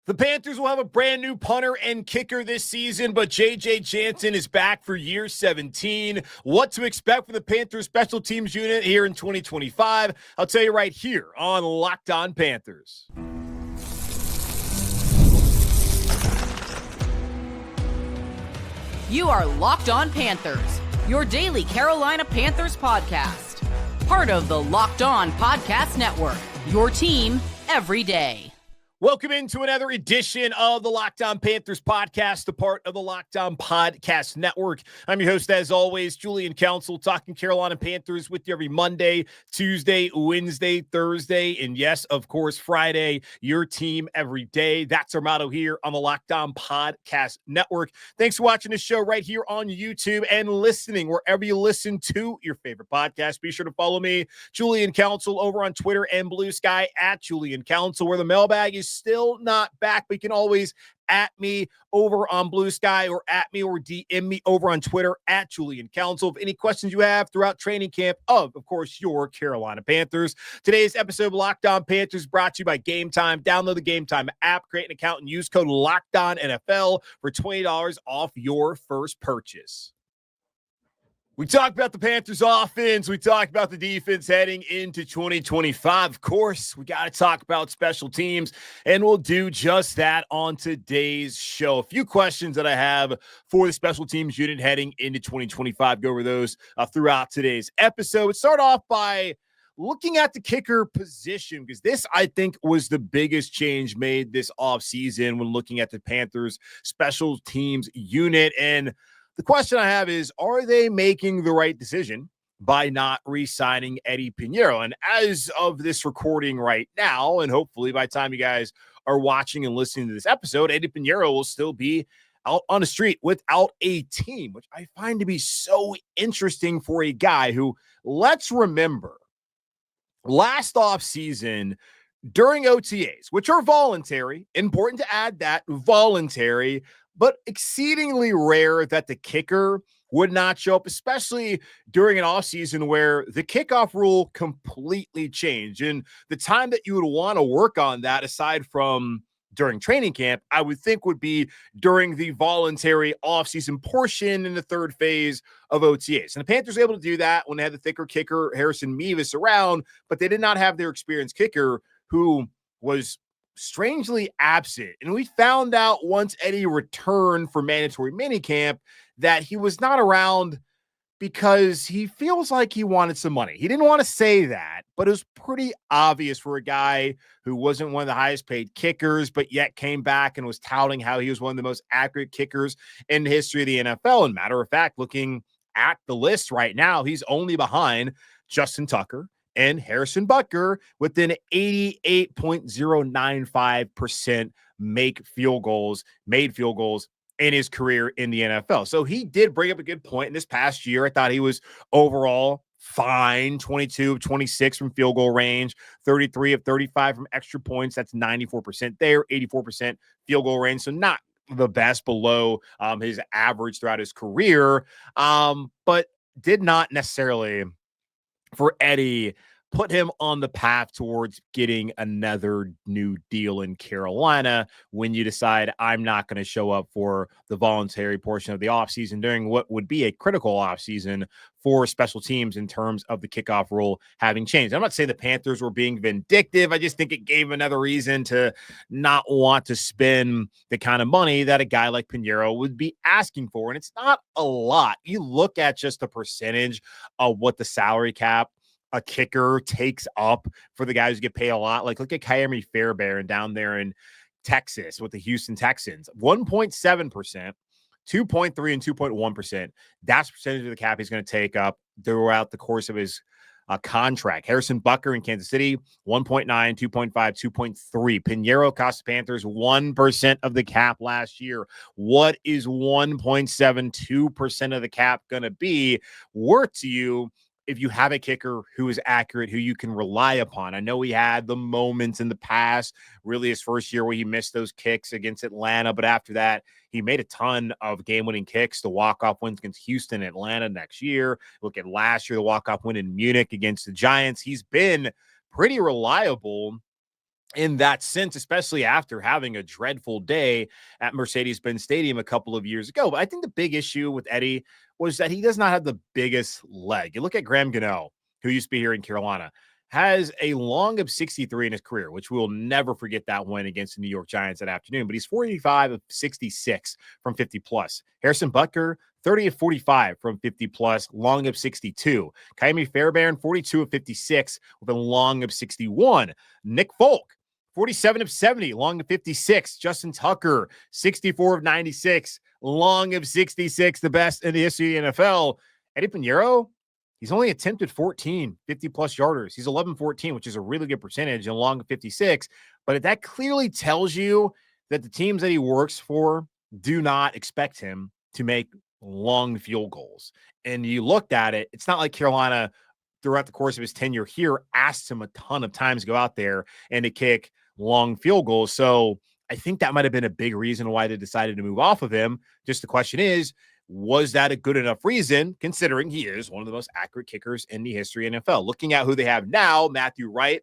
The Panthers will have a brand new punter and kicker this season, but J.J. Jansen is back for year 17. What to expect from the Panthers special teams unit here in 2025? I'll tell you right here on Locked On Panthers. You are Locked On Panthers, your daily Carolina Panthers podcast. Part of the Locked On Podcast Network, your team every day. Welcome into another edition of the Locked On Panthers podcast, a part of the Locked On Podcast Network. I'm your host, as always, Julian Council, talking Carolina Panthers with you every Monday, Tuesday, Wednesday, Thursday, and yes, of course, Friday, your team every day. That's our motto here on the Locked On Podcast Network. Thanks for watching the show right here on YouTube and listening wherever you listen to your favorite podcast. Be sure to follow me, Julian Council, over on Twitter and Blue Sky at Julian Council, where the mailbag is still not back, but you can always at me over on Blue Sky or at me or DM me over on Twitter at Julian Council. If any questions you have throughout training camp of course, your Carolina Panthers. Today's episode of Locked On Panthers brought to you by Game Time. Download the Game Time app, create an account, and use code LOCKEDONNFL for $20 off your first purchase. We talked about the Panthers offense. We talked about the defense heading into 2025. Of course, we got to talk about special teams, and we'll do just that on today's show. A few questions that I have for the special teams unit heading into 2025. Go over those throughout today's episode. Start off by looking at the kicker position, because this, I think, was the biggest change made this offseason when looking at the Panthers special teams unit. And the question I have is, are they making the right decision by not re-signing Eddy Pineiro? And as of this recording right now, and hopefully by the time you guys are watching and listening to this episode, Eddy Pineiro will still be out on the street without a team, which I find to be so interesting for a guy who, let's remember, last offseason during OTAs, which are voluntary, important to add that, voluntary, but exceedingly rare that the kicker would not show up, especially during an offseason where the kickoff rule completely changed. And the time that you would want to work on that, aside from during training camp, I would think would be during the voluntary offseason portion in the third phase of OTAs. And the Panthers were able to do that when they had the thicker kicker, Harrison Mevis, around, but they did not have their experienced kicker, who was strangely absent. And we found out once Eddy returned for mandatory minicamp that he was not around because he feels like he wanted some money. He didn't want to say that, but it was pretty obvious for a guy who wasn't one of the highest paid kickers, but yet came back and was touting how he was one of the most accurate kickers in the history of the NFL. And matter of fact, looking at the list right now, he's only behind Justin Tucker and Harrison Butker with an 88.095% made field goals in his career in the NFL. So he did bring up a good point in this past year. I thought he was overall fine. 22 of 26 from field goal range, 33 of 35 from extra points. That's 94% there, 84% field goal range. So not the best, below his average throughout his career, but did not necessarily, for Eddy, put him on the path towards getting another new deal in Carolina when you decide, I'm not going to show up for the voluntary portion of the offseason during what would be a critical offseason for special teams in terms of the kickoff rule having changed. I'm not saying the Panthers were being vindictive. I just think it gave another reason to not want to spend the kind of money that a guy like Pineiro would be asking for. And it's not a lot. You look at just the percentage of what the salary cap a kicker takes up for the guys who get paid a lot. Like, look at Kyrie Fairbairn down there in Texas with the Houston Texans. 1.7%, 2.3, and 2.1%. That's the percentage of the cap he's going to take up throughout the course of his contract. Harrison Butker in Kansas City, 1.9, 2.5, 2.3. Pineiro cost the Panthers 1% of the cap last year. What is 1.72% of the cap going to be worth to you if you have a kicker who is accurate, who you can rely upon? I know he had the moments in the past, really his first year where he missed those kicks against Atlanta, but after that, he made a ton of game-winning kicks, the walk-off wins against Houston and Atlanta next year. Look at last year, the walk-off win in Munich against the Giants. He's been pretty reliable in that sense, especially after having a dreadful day at Mercedes-Benz Stadium a couple of years ago. But I think the big issue with Eddy was that he does not have the biggest leg. You look at Graham Gano, who used to be here in Carolina, has a long of 63 in his career, which we'll never forget that win against the New York Giants that afternoon. But he's 45 of 66 from 50 plus. Harrison Butker, 30 of 45 from 50 plus, long of 62. Kaimi Fairbairn, 42 of 56 with a long of 61. Nick Folk, 47 of 70, long of 56. Justin Tucker, 64 of 96, long of 66, the best in the history of the NFL. Eddy Pineiro, he's only attempted 14 50-plus yarders. He's 11-14, which is a really good percentage, and long of 56. But that clearly tells you that the teams that he works for do not expect him to make long field goals. And you looked at it, it's not like Carolina, throughout the course of his tenure here, asked him a ton of times to go out there and to kick long field goals. So I think that might have been a big reason why they decided to move off of him. Just the question is, was that a good enough reason, considering he is one of the most accurate kickers in the history of NFL? Looking at who they have now, Matthew Wright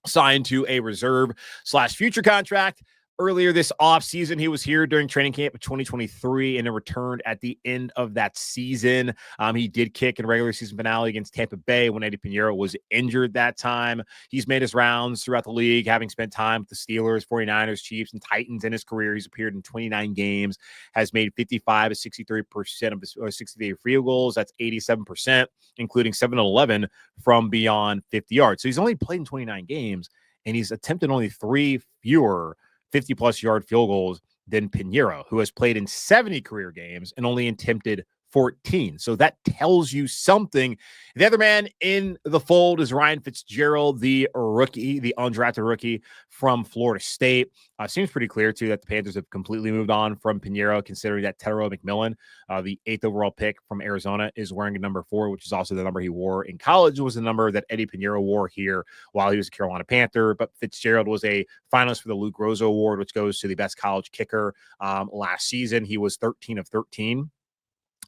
signed to a reserve/future contract. Earlier this offseason, he was here during training camp of 2023 and then returned at the end of that season. He did kick in regular season finale against Tampa Bay when Eddy Pineiro was injured that time. He's made his rounds throughout the league, having spent time with the Steelers, 49ers, Chiefs, and Titans in his career. He's appeared in 29 games, has made 55 to 63% of his 63 field goals. That's 87%, including 7 of 11 from beyond 50 yards. So he's only played in 29 games, and he's attempted only 3 fewer 50-plus yard field goals than Pineiro, who has played in 70 career games and only attempted 14. So that tells you something. The other man in the fold is Ryan Fitzgerald, the rookie, the undrafted rookie from Florida State. Seems pretty clear, too, that the Panthers have completely moved on from Pineiro, considering that Tedero McMillan, the 8th overall pick from Arizona, is wearing a number 4, which is also the number he wore in college. It was the number that Eddy Pineiro wore here while he was a Carolina Panther. But Fitzgerald was a finalist for the Luke Rosa Award, which goes to the best college kicker last season. He was 13 of 13.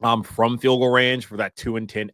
From field goal range for that 2-10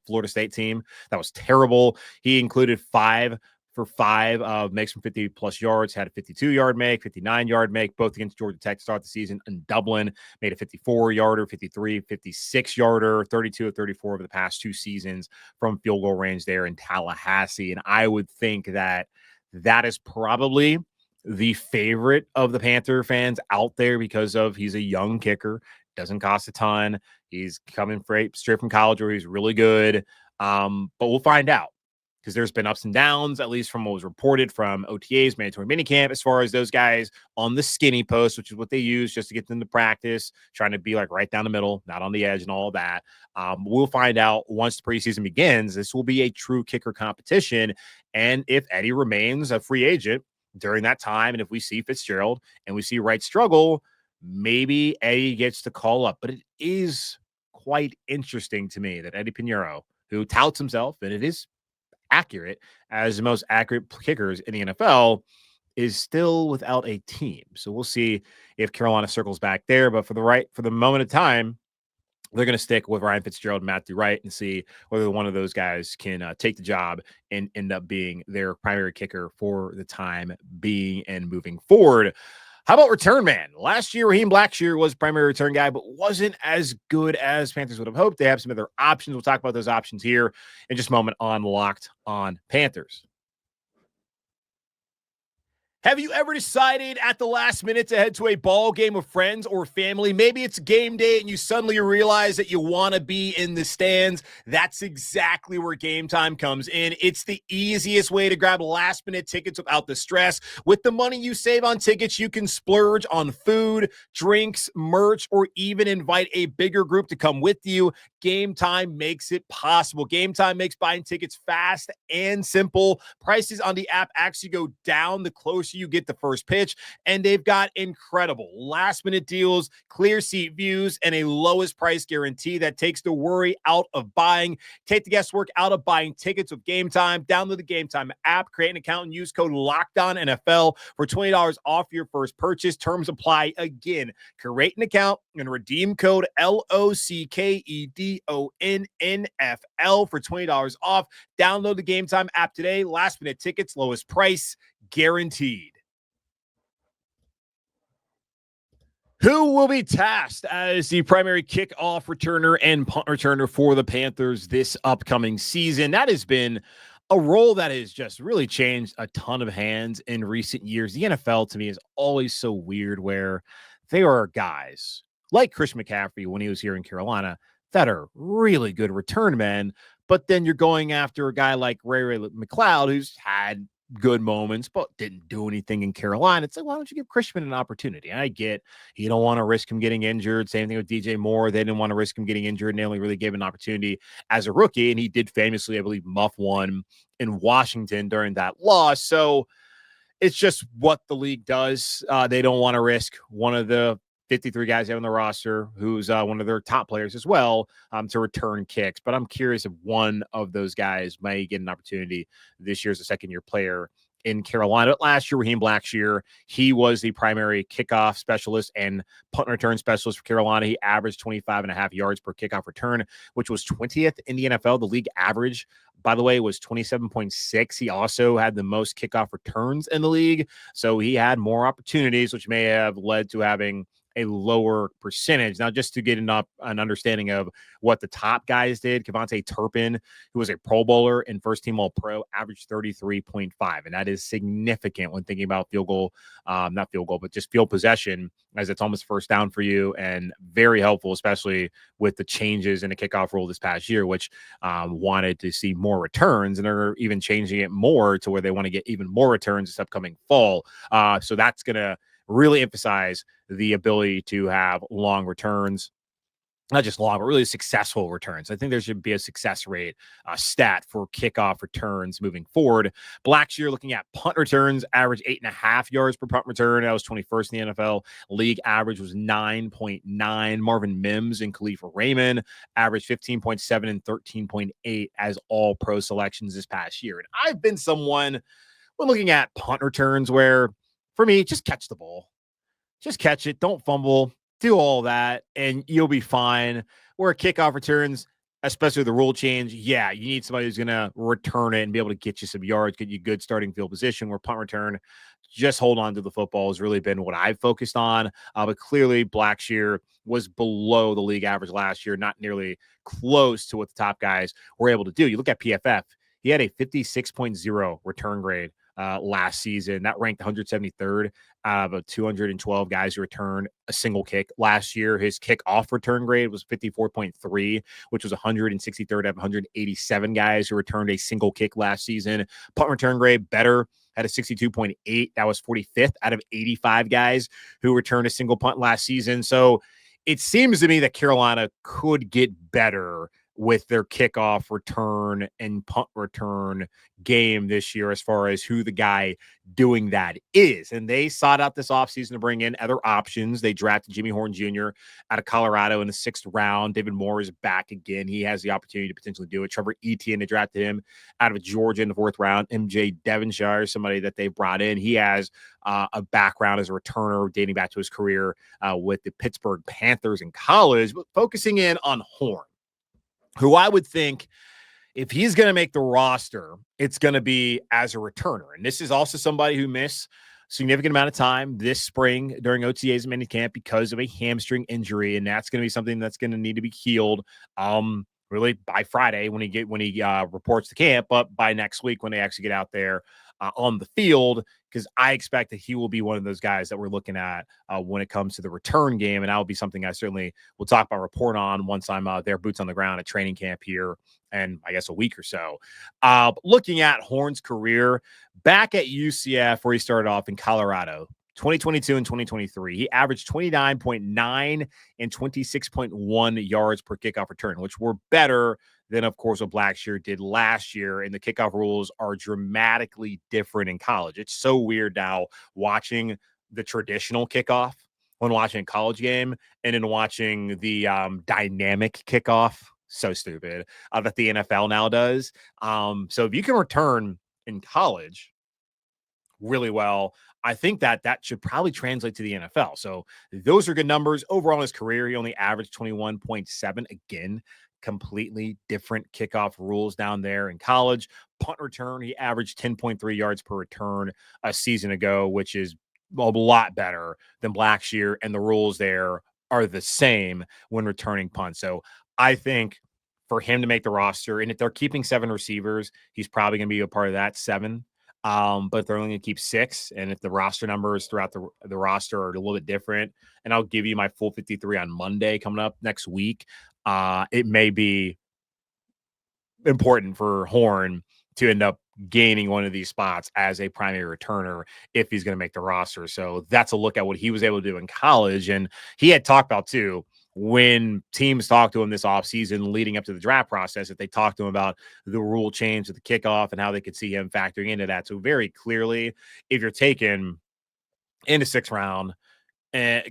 Florida State team. That was terrible. He included 5 for 5 of makes from 50-plus yards, had a 52-yard make, 59-yard make, both against Georgia Tech to start the season. And Dublin made a 54-yarder, 53, 56-yarder, 32 of 34 over the past 2 seasons from field goal range there in Tallahassee. And I would think that that is probably the favorite of the Panther fans out there because of he's a young kicker. Doesn't cost a ton. He's coming straight from college where he's really good. But we'll find out because there's been ups and downs, at least from what was reported from OTAs, mandatory minicamp, as far as those guys on the skinny post, which is what they use just to get them to practice, trying to be like right down the middle, not on the edge and all of that. We'll find out once the preseason begins. This will be a true kicker competition. And if Eddy remains a free agent during that time, and if we see Fitzgerald and we see Wright struggle, maybe Eddy gets the call up. But it is quite interesting to me that Eddy Pineiro, who touts himself, and it is accurate, as the most accurate kickers in the NFL, is still without a team. So we'll see if Carolina circles back there. But for the moment of time, they're going to stick with Ryan Fitzgerald and Matthew Wright and see whether one of those guys can take the job and end up being their primary kicker for the time being and moving forward. How about return man? Last year, Raheem Blackshear was primary return guy, but wasn't as good as Panthers would have hoped. They have some other options. We'll talk about those options here in just a moment on Locked on Panthers. Have you ever decided at the last minute to head to a ball game with friends or family? Maybe it's game day and you suddenly realize that you want to be in the stands. That's exactly where Game Time comes in. It's the easiest way to grab last-minute tickets without the stress. With the money you save on tickets, you can splurge on food, drinks, merch, or even invite a bigger group to come with you. Game Time makes it possible. Game Time makes buying tickets fast and simple. Prices on the app actually go down the closer you get the first pitch, and they've got incredible last-minute deals, clear seat views, and a lowest price guarantee that takes the worry out of buying. Take the guesswork out of buying tickets with Game Time. Download the Game Time app, create an account, and use code LOCKEDONNFL for $20 off your first purchase. Terms apply. Again, create an account and redeem code LOCKEDONNFL for $20 off. Download the Game Time app today. Last-minute tickets, lowest price guaranteed. Who will be tasked as the primary kickoff returner and punt returner for the Panthers this upcoming season? That has been a role that has just really changed a ton of hands in recent years. The NFL, to me, is always so weird where there are guys like Chris McCaffrey when he was here in Carolina that are really good return men, but then you're going after a guy like Ray McLeod who's had good moments, but didn't do anything in Carolina. It's like, why don't you give Christian an opportunity? And I get you don't want to risk him getting injured. Same thing with DJ Moore. They didn't want to risk him getting injured, and they only really gave an opportunity as a rookie. And he did famously, I believe, muff one in Washington during that loss. So it's just what the league does. They don't want to risk one of the 53 guys they have on the roster, who's one of their top players as well, to return kicks. But I'm curious if one of those guys may get an opportunity this year as a second-year player in Carolina. Last year, Raheem Blackshear, he was the primary kickoff specialist and punt return specialist for Carolina. He averaged 25.5 yards per kickoff return, which was 20th in the NFL. The league average, by the way, was 27.6. He also had the most kickoff returns in the league. So he had more opportunities, which may have led to having a lower percentage. Now, just to get an understanding of what the top guys did, Kevontae Turpin, who was a Pro Bowler and first-team All-Pro, averaged 33.5, and that is significant when thinking about not field goal, but just field possession, as it's almost first down for you, and very helpful, especially with the changes in the kickoff rule this past year, which wanted to see more returns, and they're even changing it more to where they want to get even more returns this upcoming fall. So that's going to really emphasize the ability to have long returns, not just long, but really successful returns. I think there should be a success rate stat for kickoff returns moving forward. Blackshear, looking at punt returns, averaged 8.5 yards per punt return. That was 21st in the NFL. League average was 9.9. Marvin Mims and Khalifa Raymond averaged 15.7 and 13.8 as all pro selections this past year. And I've been someone when looking at punt returns where, for me, just catch the ball. Just catch it. Don't fumble. Do all that, and you'll be fine. Where kickoff returns, especially the rule change, yeah, you need somebody who's going to return it and be able to get you some yards, get you good starting field position. Where punt return, just hold on to the football has really been what I've focused on. But clearly, Blackshear was below the league average last year, not nearly close to what the top guys were able to do. You look at PFF, he had a 56.0 return grade last season. That ranked 173rd out of 212 guys who returned a single kick last year. His kickoff return grade was 54.3, which was 163rd out of 187 guys who returned a single kick last season. Punt return grade better, had a 62.8. That was 45th out of 85 guys who returned a single punt last season. So it seems to me that Carolina could get better with their kickoff return and punt return game this year as far as who the guy doing that is. And they sought out this offseason to bring in other options. They drafted Jimmy Horn Jr. out of Colorado in the 6th round. David Moore is back again. He has the opportunity to potentially do it. Trevor Etienne, they drafted him out of Georgia in the 4th round. MJ Devonshire, somebody that they brought in. He has a background as a returner dating back to his career with the Pittsburgh Panthers in college, but focusing in on Horn, who I would think if he's going to make the roster, it's going to be as a returner. And this is also somebody who missed a significant amount of time this spring during OTAs and minicamp because of a hamstring injury. And that's going to be something that's going to need to be healed really by Friday when he reports to camp, but by next week when they actually get out there on the field, because I expect that he will be one of those guys that we're looking at when it comes to the return game. And that will be something I certainly will talk about, report on once I'm there, boots on the ground at training camp here and I guess a week or so. Looking at Horn's career back at UCF, where he started off in Colorado, 2022 and 2023, he averaged 29.9 and 26.1 yards per kickoff return, which were better than, of course, what Blackshear did last year. And the kickoff rules are dramatically different in college. It's so weird now watching the traditional kickoff when watching a college game and then watching the dynamic kickoff. So stupid that the NFL now does. So if you can return in college really well, I think that should probably translate to the NFL. So those are good numbers. Overall in his career, he only averaged 21.7. Again, completely different kickoff rules down there in college. Punt return, he averaged 10.3 yards per return a season ago, which is a lot better than Blackshear, and the rules there are the same when returning punts. So I think for him to make the roster, and if they're keeping 7 receivers, he's probably going to be a part of that 7. But they're only going to keep 6. And if the roster numbers throughout the roster are a little bit different, and I'll give you my full 53 on Monday coming up next week, it may be important for Horn to end up gaining one of these spots as a primary returner if he's going to make the roster. So that's a look at what he was able to do in college. And he had talked about too, when teams talked to him this offseason leading up to the draft process, that they talked to him about the rule change at the kickoff and how they could see him factoring into that. So very clearly, if you're taken in the 6th round,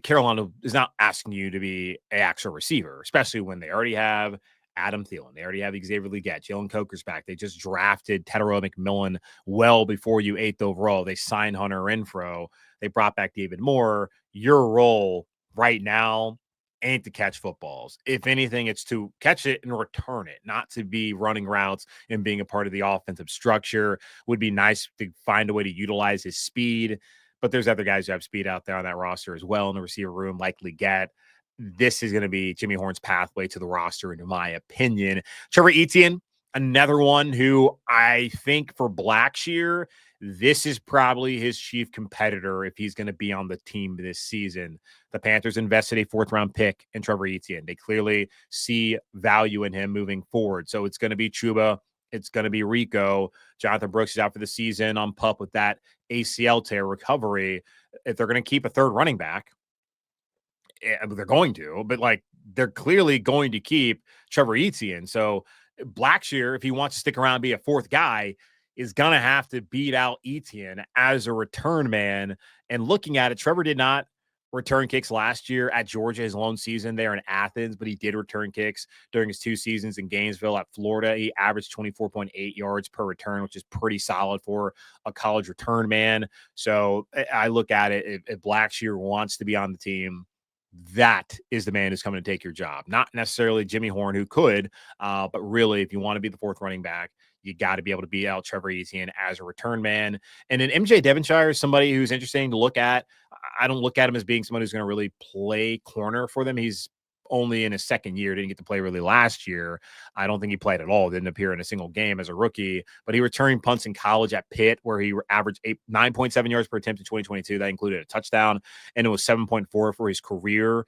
Carolina is not asking you to be an actual receiver, especially when they already have Adam Thielen. They already have Xavier Legette. Jalen Coker's back. They just drafted Tedero McMillan well before you 8th overall. They signed Hunter Renfrow. They brought back David Moore. Your role right now ain't to catch footballs. If anything, it's to catch it and return it, not to be running routes and being a part of the offensive structure. Would be nice to find a way to utilize his speed, but there's other guys who have speed out there on that roster as well in the receiver room, like Legette. This is going to be Jimmy Horn's pathway to the roster, in my opinion. Trevor Etienne, another one who I think for Blackshear, this is probably his chief competitor if he's going to be on the team this season. The Panthers invested a 4th-round pick in Trevor Etienne. They clearly see value in him moving forward. So it's going to be Chuba. It's going to be Rico. Jonathan Brooks is out for the season on PUP with that ACL tear recovery. If they're going to keep a 3rd running back, they're going to, but like they're clearly going to keep Trevor Etienne. So Blackshear, if he wants to stick around and be a 4th guy, is going to have to beat out Etienne as a return man. And looking at it, Trevor did not return kicks last year at Georgia, his lone season there in Athens, but he did return kicks during his 2 seasons in Gainesville at Florida. He averaged 24.8 yards per return, which is pretty solid for a college return man. So I look at it, if Blackshear wants to be on the team, that is the man who's coming to take your job. Not necessarily Jimmy Horn, who could, but really, if you want to be the 4th running back, you got to be able to beat out Trevor Etienne as a return man. And then MJ Devonshire is somebody who's interesting to look at. I don't look at him as being someone who's going to really play corner for them. He's only in his 2nd year, didn't get to play really last year. I don't think he played at all, didn't appear in a single game as a rookie, but he returned punts in college at Pitt, where he averaged 9.7 yards per attempt in 2022. That included a touchdown, and it was 7.4 for his career.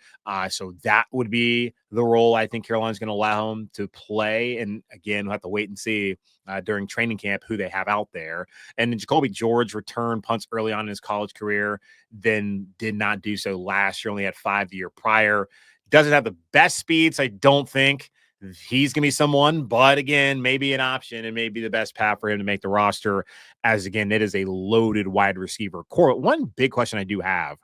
So that would be the role I think Carolina's going to allow him to play. And again, we'll have to wait and see during training camp who they have out there. And then Jacoby George returned punts early on in his college career, then did not do so last year, only had 5 the year prior. Doesn't have the best speeds. I don't think he's going to be someone, but again, maybe an option and maybe the best path for him to make the roster, as again, it is a loaded wide receiver core. One big question I do have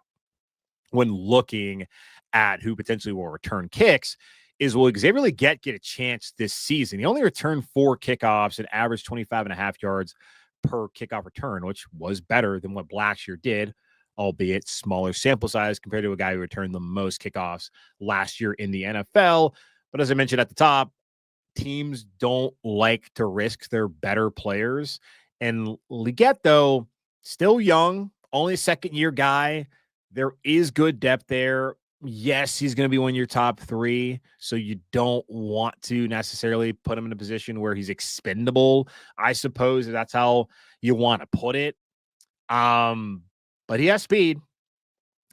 when looking at who potentially will return kicks is, will Xavier Legette get a chance this season? He only returned 4 kickoffs and averaged 25.5 yards per kickoff return, which was better than what Blackshear did, albeit smaller sample size compared to a guy who returned the most kickoffs last year in the NFL. But as I mentioned at the top, teams don't like to risk their better players. And Legette, though, still young, only a 2nd-year guy. There is good depth there. Yes, he's going to be one of your top 3, so you don't want to necessarily put him in a position where he's expendable, I suppose, if that's how you want to put it. But he has speed,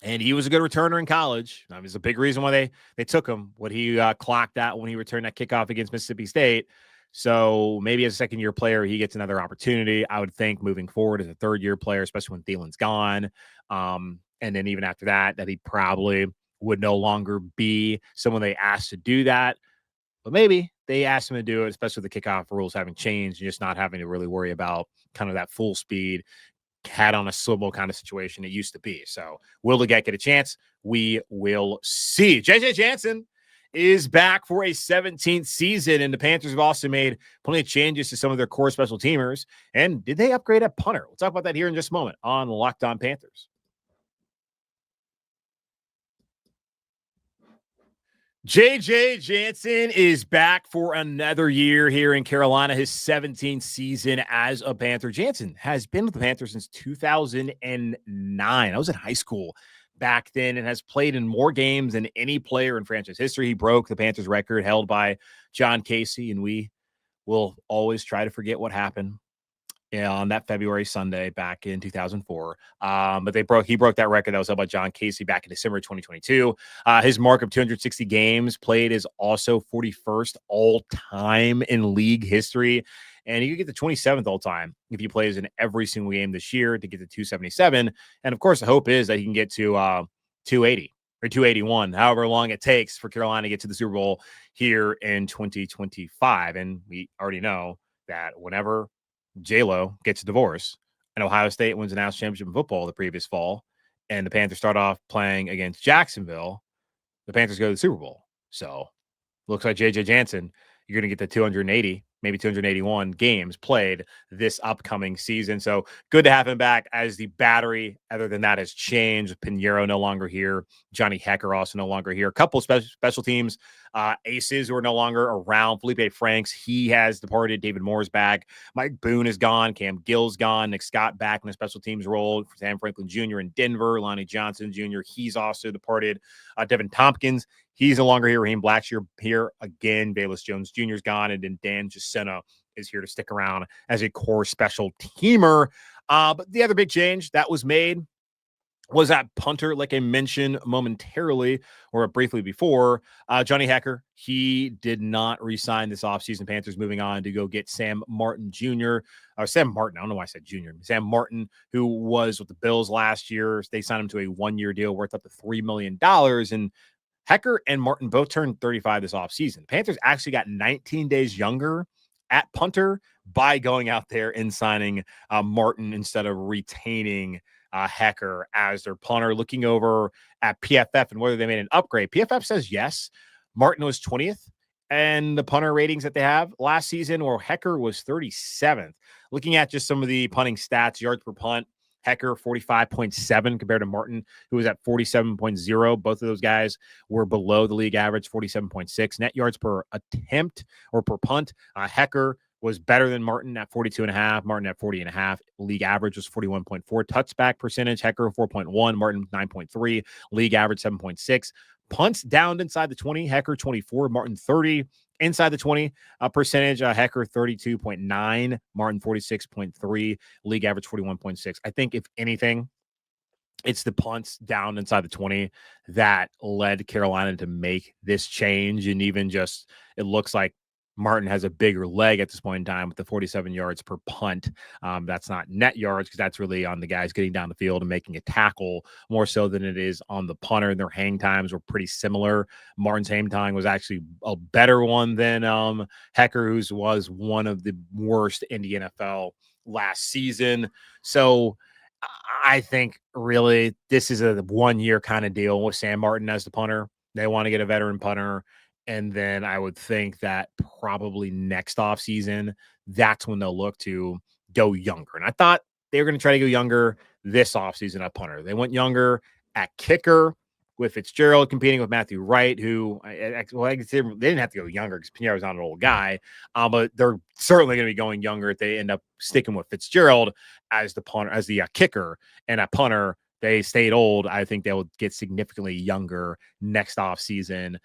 and he was a good returner in college. That was a big reason why they took him, what he clocked at when he returned that kickoff against Mississippi State. So maybe as a 2nd-year player, he gets another opportunity, I would think, moving forward as a 3rd-year player, especially when Thielen's gone. And then even after that he probably would no longer be someone they asked to do that. But maybe they asked him to do it, especially with the kickoff rules having changed and just not having to really worry about kind of that full speed, cat on a swivel kind of situation it used to be. So will Legette get a chance? We will see. JJ Jansen is back for a 17th season, and the Panthers have also made plenty of changes to some of their core special teamers. And did they upgrade at punter? We'll talk about that here in just a moment on Locked On Panthers. JJ Jansen is back for another year here in Carolina, his 17th season as a Panther. Jansen has been with the Panthers since 2009. I was in high school back then and has played in more games than any player in franchise history. He broke the Panthers record held by John Casey, and we will always try to forget what happened on that February Sunday back in 2004. But he broke that record that was held by John Casey back in December 2022. His mark of 260 games played is also 41st all time in league history. And you could get the 27th all time if he plays in every single game this year to get to 277. And of course, the hope is that he can get to 280 or 281, however long it takes for Carolina to get to the Super Bowl here in 2025. And we already know that whenever J-Lo gets a divorce and Ohio State wins a national championship in football the previous fall, and the Panthers start off playing against Jacksonville, the Panthers go to the Super Bowl. So looks like JJ Jansen, you're going to get the 280, maybe 281 games played this upcoming season. So good to have him back as the battery. Other than that has changed. Pineiro no longer here. Johnny Hecker also no longer here. A couple of special teams aces who are no longer around. Felipe Franks, he has departed. David Moore's back. Mike Boone is gone. Cam Gill's gone. Nick Scott back in a special teams role. Sam Franklin Jr. in Denver. Lonnie Johnson Jr., he's also departed. Devin Tompkins, he's no longer here. Raheem Blackshear here again. Bayless Jones Jr. is gone. And then Dan Jusena is here to stick around as a core special teamer. But the other big change that was made was that punter, like I mentioned momentarily or briefly before. Johnny Hecker, he did not re-sign this offseason. Panthers moving on to go get Sam Martin Jr. Sam Martin, I don't know why I said Jr. Sam Martin, who was with the Bills last year. They signed him to a one-year deal worth up to $3 million. And Hecker and Martin both turned 35 this offseason. Panthers actually got 19 days younger at punter by going out there and signing Martin instead of retaining Hecker as their punter. Looking over at PFF and whether they made an upgrade, PFF says yes. Martin was 20th, and the punter ratings that they have last season, or Hecker was 37th. Looking at just some of the punting stats, yards per punt, Hecker 45.7 compared to Martin, who was at 47.0. Both of those guys were below the league average, 47.6. Net yards per attempt or per punt, Hecker was better than Martin at 42.5. Martin at 40.5. League average was 41.4. Touchback percentage, Hecker 4.1. Martin 9.3. League average 7.6. Punts down inside the 20, Hecker 24. Martin 30. Inside the 20 percentage, Hecker 32.9. Martin 46.3. League average 41.6. I think if anything, it's the punts down inside the 20 that led Carolina to make this change. And even just, it looks like Martin has a bigger leg at this point in time with the 47 yards per punt. That's not net yards because that's really on the guys getting down the field and making a tackle more so than it is on the punter. And their hang times were pretty similar. Martin's hang time was actually a better one than Hecker, whose was one of the worst in the NFL last season. So I think really this is a 1 year kind of deal with Sam Martin as the punter. They want to get a veteran punter. And then I would think that probably next offseason, that's when they'll look to go younger. And I thought they were going to try to go younger this offseason at punter. They went younger at kicker with Fitzgerald competing with Matthew Wright, who, well, I consider they didn't have to go younger because Pineiro was not an old guy, but they're certainly going to be going younger if they end up sticking with Fitzgerald as the punter, as the kicker, and at punter. They stayed old. I think they will get significantly younger next offseason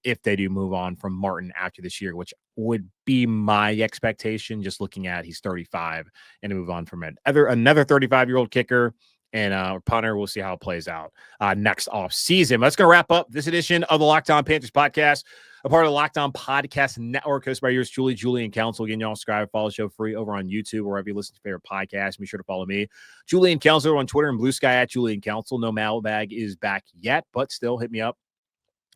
if they do move on from Martin after this year, which would be my expectation. Just looking at he's 35 and to move on from another 35-year-old kicker and punter. We'll see how it plays out next offseason. But that's going to wrap up this edition of the Locked On Panthers podcast, a part of the Locked On Podcast Network, hosted by yours, Julian Council. Again, y'all subscribe, follow the show free over on YouTube, wherever you listen to your favorite podcast. Be sure to follow me, Julian Council, on Twitter and Blue Sky at Julian Council. No mailbag is back yet, but still hit me up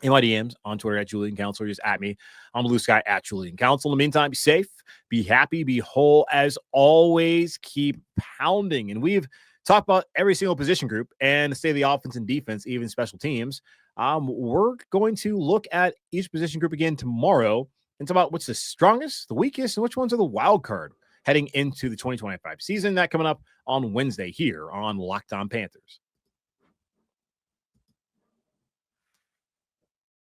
in my DMs on Twitter at Julian Council, or just at me on Blue Sky at Julian Council. In the meantime, be safe, be happy, be whole. As always, keep pounding. And we've talked about every single position group and the state of the offense and defense, even special teams. We're going to look at each position group again tomorrow and talk about what's the strongest, the weakest, and which ones are the wild card heading into the 2025 season. That coming up on Wednesday here on Locked On Panthers.